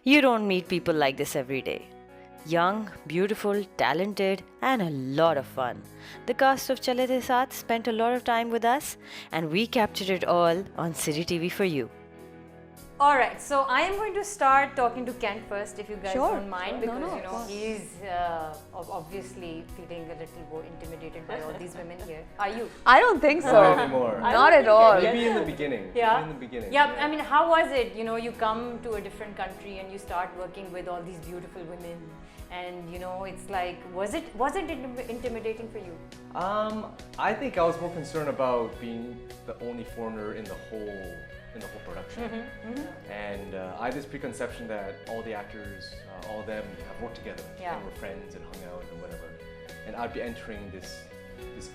You don't meet people like this every day. Young, beautiful, talented, and a lot of fun. The cast of Chalay, thay Sath spent a lot of time with us, and we captured it all on City TV for you. Alright, so I am going to start talking to Kent first, if you guys Sure. don't mind, because No, you know he's obviously feeling a little more intimidated by all these women here. Are you? I don't think so. Not anymore. Not at all. Maybe in the beginning. Yeah. Maybe in the beginning. Yeah, I mean, how was it? You know, you come to a different country and you start working with all these beautiful women, and you know, it's like, was it intimidating for you? I think I was more concerned about being the only foreigner in the whole production. And I had this preconception that all the actors, all of them have worked together and were friends and hung out and whatever. And I'd be entering this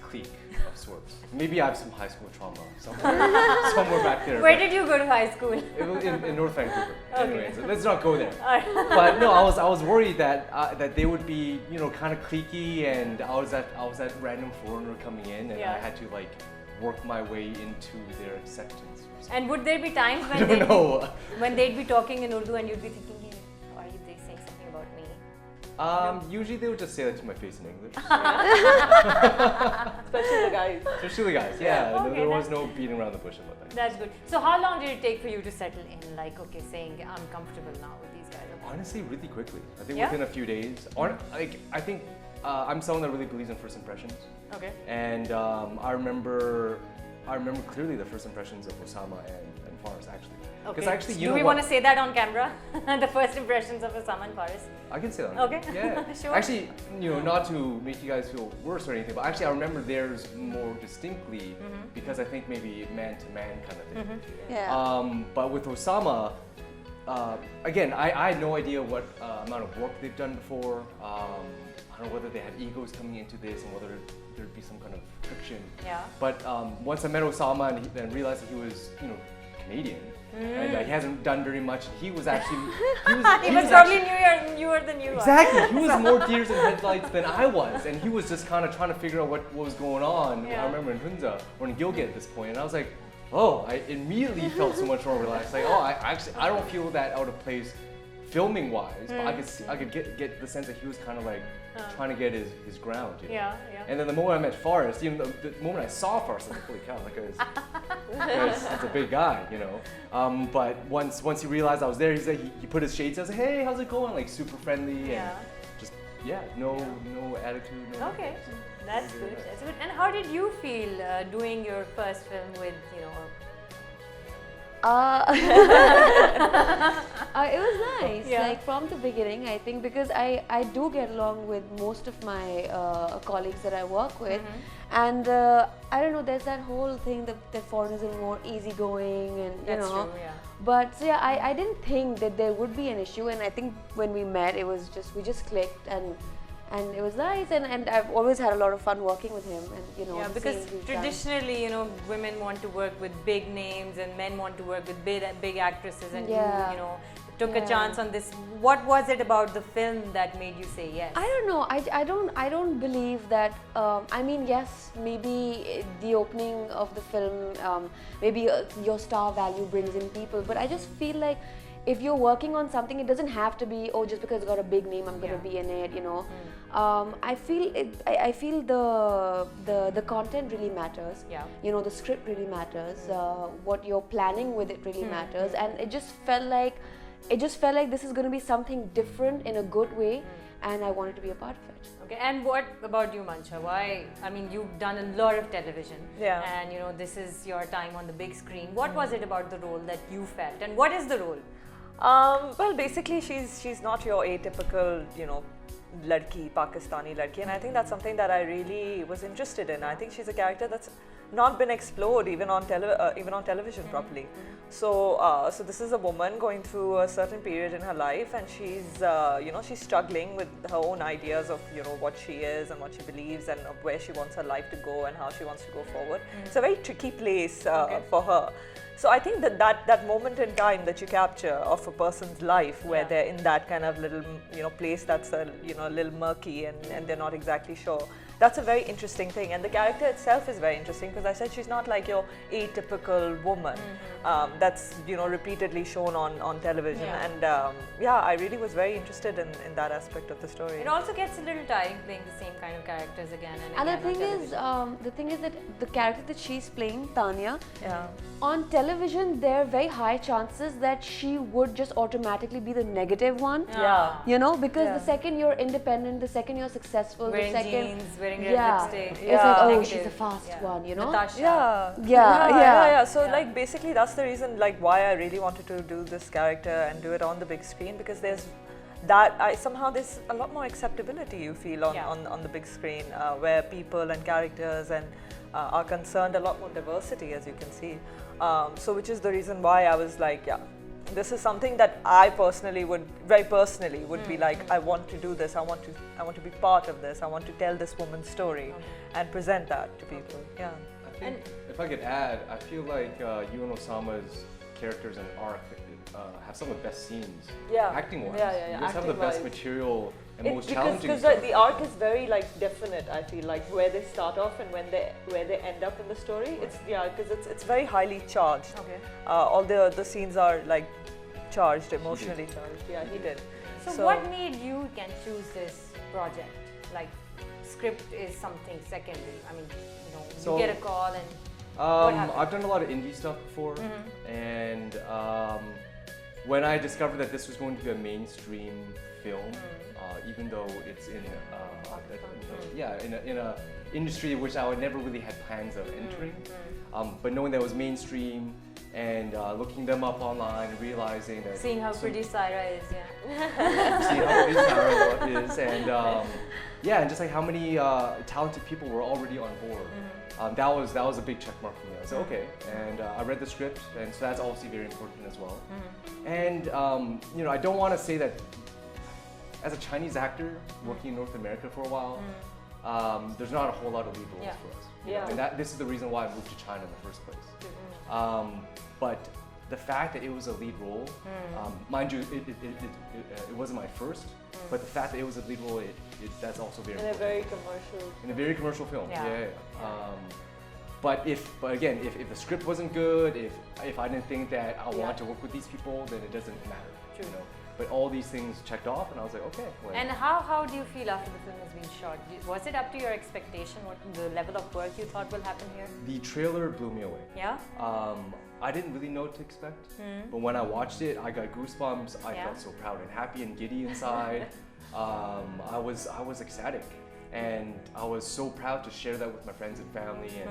clique of sorts. Maybe I have some high school trauma somewhere back there. Where did you go to high school? In North Vancouver. Anyways, let's not go there. But no, I was worried that they would be, you know, kind of cliquey, and I was that random foreigner coming in, and I had to like work my way into their acceptance. And would there be times when they'd be talking in Urdu and you'd be thinking, hey, are they saying something about me? Usually they would just say that to my face in English. Especially the guys. Especially the guys, yeah. Okay, there was no beating around the bush about that. That's good. So how long did it take for you to settle in? Like, okay, saying I'm comfortable now with these guys. Okay. Honestly, really quickly. I think within a few days. I think I'm someone that really believes in first impressions. Okay. And I remember clearly the first impressions of Osama and Faris, actually. Okay. Actually, do we want to say that on camera? The first impressions of Osama and Faris? I can say that. Okay. Yeah. Sure. Actually, you know, not to make you guys feel worse or anything, but actually I remember theirs more distinctly because I think maybe man-to-man kind of thing. Yeah. But with Osama, again, I had no idea what amount of work they've done before. I don't know whether they had egos coming into this and whether there'd be some kind of friction. Yeah. But once I met Osama and realized that he was, you know, Canadian and he hasn't done very much, he was actually he was probably newer than you. Exactly. He was more deers in headlights than I was, and he was just kind of trying to figure out what was going on. Yeah. I remember in Hunza or in Gilgit at this point, and I was like, oh, I immediately felt so much more relaxed. Like, oh, I don't feel that out of place filming wise, but I could get the sense that he was kind of like trying to get his ground. You know? Yeah. And then the moment I met Faris, even the moment I saw Faris, I was like, holy cow, that's a big guy, you know. But once he realized I was there, he put his shades on. I was like, hey, how's it going? Like super friendly and just no attitude. No Okay, that's good. That's good. And how did you feel doing your first film with, you know? It was nice, Yeah. like from the beginning, I think, because I do get along with most of my colleagues that I work with, and I don't know, there's that whole thing that foreigners are more easygoing and you That's know. true, yeah. But so yeah, I didn't think that there would be an issue, and I think when we met, it was just we just clicked and it was nice, and I've always had a lot of fun working with him, and you know. Yeah, the because scenes we've done. traditionally, you know, women want to work with big names and men want to work with big actresses, and you know, took a chance on this. What was it about the film that made you say yes? I don't know. I don't believe that. I mean, yes, maybe the opening of the film, maybe your star value brings in people, but I just feel like if you're working on something, it doesn't have to be, oh, just because it's got a big name, I'm going to be in it, you know. I feel the content really matters. Yeah. You know, the script really matters. What you're planning with it really matters, and it just felt like this is going to be something different in a good way, and I wanted to be a part of it. Okay, and what about you, Mansha? Why? I mean, you've done a lot of television, and you know, this is your time on the big screen. What was it about the role that you felt, and what is the role? Well, basically, she's not your atypical, you know, ladki, Pakistani ladki, and I think that's something that I really was interested in. I think she's a character that's not been explored even on television properly. So this is a woman going through a certain period in her life, and she's you know, she's struggling with her own ideas of, you know, what she is and what she believes and of where she wants her life to go and how she wants to go forward. It's a very tricky place for her. So I think that moment in time that you capture of a person's life where they're in that kind of little, you know, place that's a, you know, a little murky and they're not exactly sure. That's a very interesting thing, and the character itself is very interesting because I said she's not like your atypical woman. that's repeatedly shown on television, and I really was very interested in that aspect of the story. It also gets a little tiring playing the same kind of characters again and again. And the thing is that the character that she's playing, Tanya, Yeah. on television there are very high chances that she would just automatically be the negative one. Yeah. You know, because the second you're independent, the second you're successful, Wearing the second jeans, wearing red lipstick. it's like, oh, Negative. she's a fast one, you know. Natasha. Yeah. So like basically that's the reason like why I really wanted to do this character and do it on the big screen, because there's somehow there's a lot more acceptability you feel on the big screen, where people and characters and are concerned, a lot more diversity, as you can see. So which is the reason why I was like, this is something that I personally would be like, I want to do this. I want to be part of this. I want to tell this woman's story and present that to people. Yeah. I think if I could add, I feel like you and Osama's characters and arc have some of the best scenes, acting-wise. You guys have the best material and most challenging because stuff. the arc is very like definite. I feel like where they start off and where they end up in the story. It's because it's very highly charged. Okay. All the scenes are like charged, emotionally charged. Yeah, he did. So what made you can choose this project? Like, script is something secondary. I mean, you get a call and what happened? I've done a lot of indie stuff before, and when I discovered that this was going to be a mainstream film, even though it's in a industry which I would never really had plans of entering, but knowing that it was mainstream and looking them up online and realizing that seeing how pretty Syra is, seeing how pretty Syra is, and and just like how many talented people were already on board. That was a big check mark for me. I was like, okay, and I read the script, and so that's obviously very important as well. And I don't want to say that as a Chinese actor working in North America for a while, there's not a whole lot of lead roles for us. You know? And this is the reason why I moved to China in the first place. But the fact that it was a lead role, mind you, it wasn't my first, but the fact that it was a lead role, that's also very important. In a very commercial film. But again, if the script wasn't good, if I didn't think that I want to work with these people, then it doesn't matter. True. But all these things checked off, and I was like, okay. Well. And how do you feel after the film has been shot? Was it up to your expectation? What the level of work you thought will happen here? The trailer blew me away. Yeah. I didn't really know what to expect, but when I watched it, I got goosebumps. I felt so proud and happy and giddy inside. I was ecstatic, and I was so proud to share that with my friends and family, and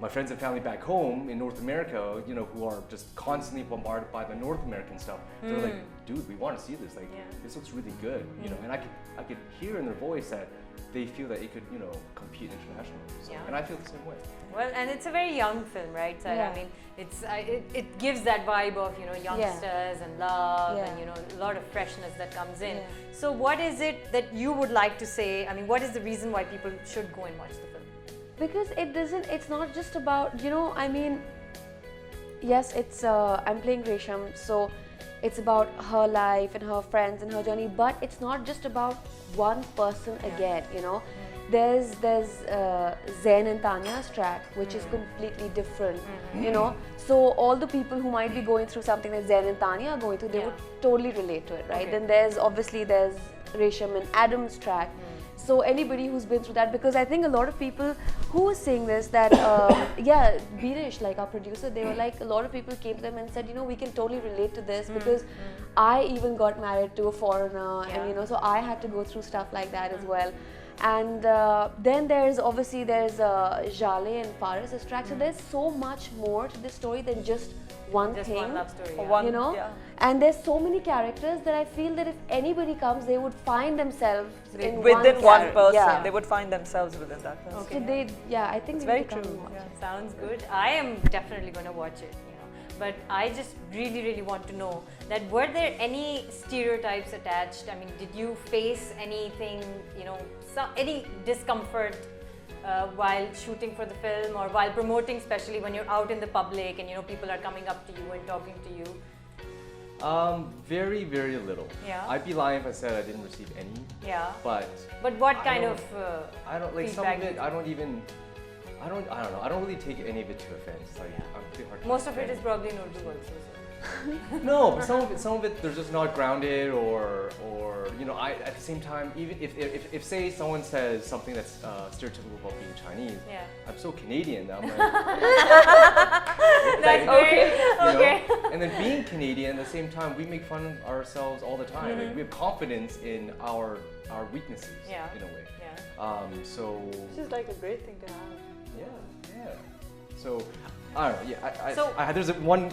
my friends and family back home in North America, who are just constantly bombarded by the North American stuff. They're like, dude, we want to see this. Like, this looks really good, And I could hear in their voice that they feel that it could, compete internationally. So, and I feel the same way. Well, and it's a very young film, right? So, I mean, it gives that vibe of youngsters and love and a lot of freshness that comes in. So, what is it that you would like to say? I mean, what is the reason why people should go and watch the film? Because it's not just about, I mean, yes, it's, I'm playing Resham, so it's about her life and her friends and her journey, but it's not just about one person again, There's Zain and Tanya's track, which is completely different, So all the people who might be going through something that Zain and Tanya are going through, they would totally relate to it, right? Okay. Then there's Resham and Adam's track. So anybody who's been through that, because I think a lot of people who was saying this, that Birish, like our producer, they were like, a lot of people came to them and said, we can totally relate to this because I even got married to a foreigner, and so I had to go through stuff like that as well. And then there's Chalay and Faris's track. So there's so much more to this story than just one thing. One love story, And there's so many characters that I feel that if anybody comes, they would find themselves within one person. They would find themselves within that person. Okay. So I think it's very true. Sounds good. I am definitely going to watch it. But I just really, really want to know that were there any stereotypes attached? I mean, did you face anything, any discomfort while shooting for the film or while promoting, especially when you're out in the public and people are coming up to you and talking to you? Very, very little. Yeah. I'd be lying if I said I didn't receive any. Yeah. But what kind of I don't like some feedback of it. I don't even. I don't know. I don't really take any of it to offense. Like I'm pretty hard. To Most of it defend. is probably in Urdu also. So. No, but some of it, they're just not grounded, or you know, I at the same time, even if say someone says something that's stereotypical about being Chinese, Yeah. I'm so Canadian that I'm like, That's okay, okay. And then being Canadian, at the same time, we make fun of ourselves all the time. Like we have confidence in our weaknesses, Yeah. in a way. Yeah. So Which is like a great thing to have. yeah. So. I don't know. Yeah, So-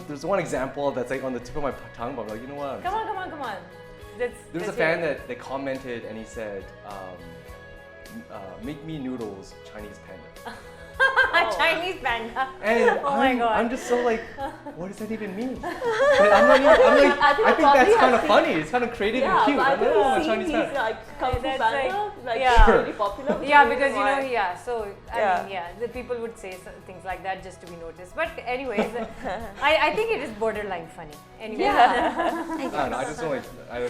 there's one example that's like on the tip of my tongue, but I'm like, you know what? Come on. There was a fan that commented and he said, "Make me noodles, Chinese panda." Chinese panda. And Oh my God. I'm just so like, what does that even mean? But I think that's kind of funny. It's kind of creative and cute. I'm like, oh, a Chinese he's panda. like Kung Fu That's Panda, like yeah. really popular. Yeah, because you know, yeah. So I Yeah. mean, yeah, the people would say things like that just to be noticed. But anyways, I think it is borderline funny. Anyway, I don't know. I just don't like.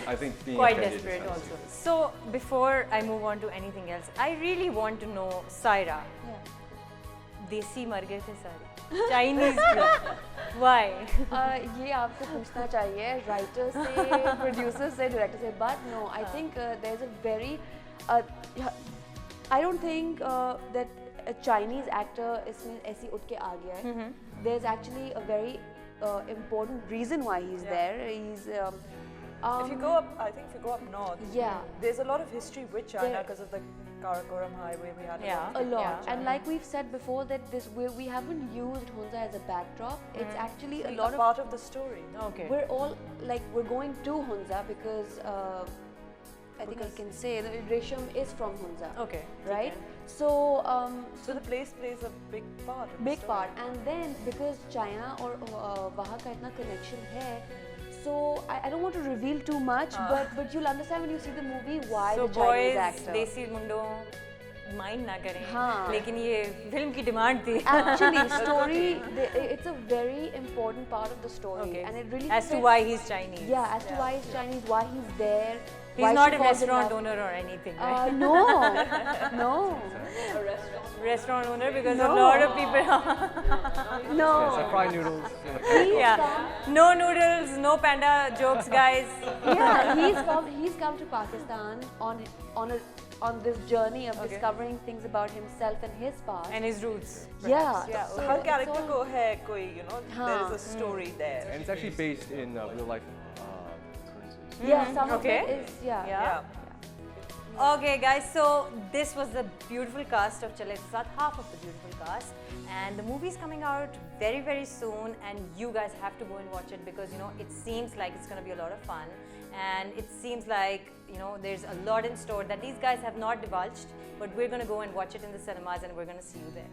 I think being quite offended is desperate kind of also. stupid. So before I move on to anything else, I really want to know, Syra. देसी मर गए थे सारे Chinese why ये आपको पूछना चाहिए writer से प्रोड्यूसर से डायरेक्टर से but no I think there is a very I don't think that a Chinese actor इसमें ऐसी उठ के आ गया है there is actually a very important reason why he's there. He's If you go up, I think if you go up north, yeah, there's a lot of history with China There- because of the Karakoram Highway we had. Yeah. a lot. Yeah. And like we've said before, that we haven't used Hunza as a backdrop. It's actually a a lot of part of the story. okay we're all like we're going to Hunza because I think I can say that Resham is from Hunza, okay right? So So the place plays a big part. in the big story. part, and then because China or वहाँ का इतना connection है, so I don't want to reveal too much, but you'll understand when you see the movie why so the Chinese boys actor. देसी मुंडों mind ना करें हाँ. लेकिन ये फिल्म की डिमांड थी Actually, it's a very important part of the story, okay and it really as to fits- why he's Chinese yeah, as to why he's Chinese, why he's there. he's why not she a falls in restaurant love. owner or anything right? No, restaurant owner because No. a lot of people no. Yes, I fry noodles. You know, yeah no noodles no panda jokes guys Yeah, he's come to Pakistan on this journey of discovering things about himself and his past. and his roots Yeah, Yeah, so her it's character all- ko hai koi, you know, there is a story there. and it's actually based in real life occurrences. Yeah, some Okay. of it is yeah. Yeah. Okay, guys, so this was the beautiful cast of Chalay, half of the beautiful cast, and the movie's coming out very, very soon, and you guys have to go and watch it because you know it seems like it's going to be a lot of fun, and it seems like you know there's a lot in store that these guys have not divulged, but we're going to go and watch it in the cinemas, and we're going to see you there.